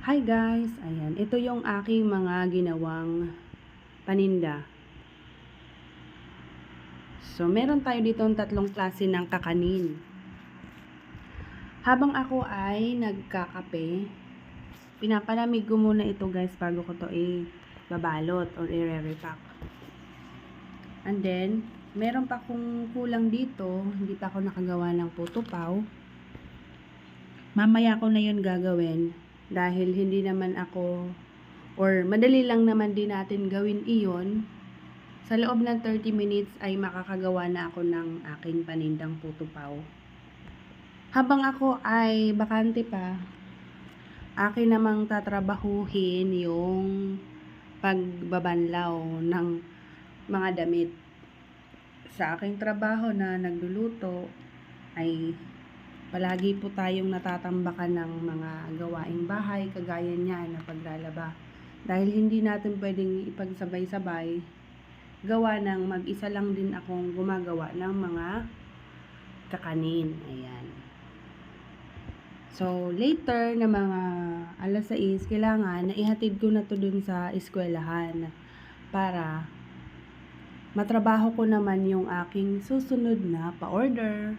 Hi guys! Ayan, ito yung aking mga ginawang paninda. So, meron tayo dito ng tatlong klase ng kakanin. Habang ako ay nagkakape, pinapalamig ko muna ito guys bago ko to babalot or i-repack. And then, meron pa akong kulang dito, hindi pa ako nakagawa ng puto pao. Mamaya ko na yun gagawin dahil hindi naman ako or madali lang naman din natin gawin iyon. Sa loob ng 30 minutes ay makakagawa na ako ng aking panindang puto pao. Habang ako ay bakante pa, akin namang tatrabahuhin yung pagbabanlaw ng mga damit. Sa aking trabaho na nagluluto ay palagi po tayong natatambakan ng mga gawaing bahay, kagaya niya na paglalaba. Dahil hindi natin pwedeng ipagsabay-sabay, gawa ng mag-isa lang din akong gumagawa ng mga kakanin. Ayan. So, later na mga alas 6, kailangan na ihatid ko na to dun sa eskwelahan para matrabaho ko naman yung aking susunod na pa-order.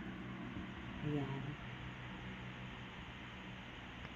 Ayan.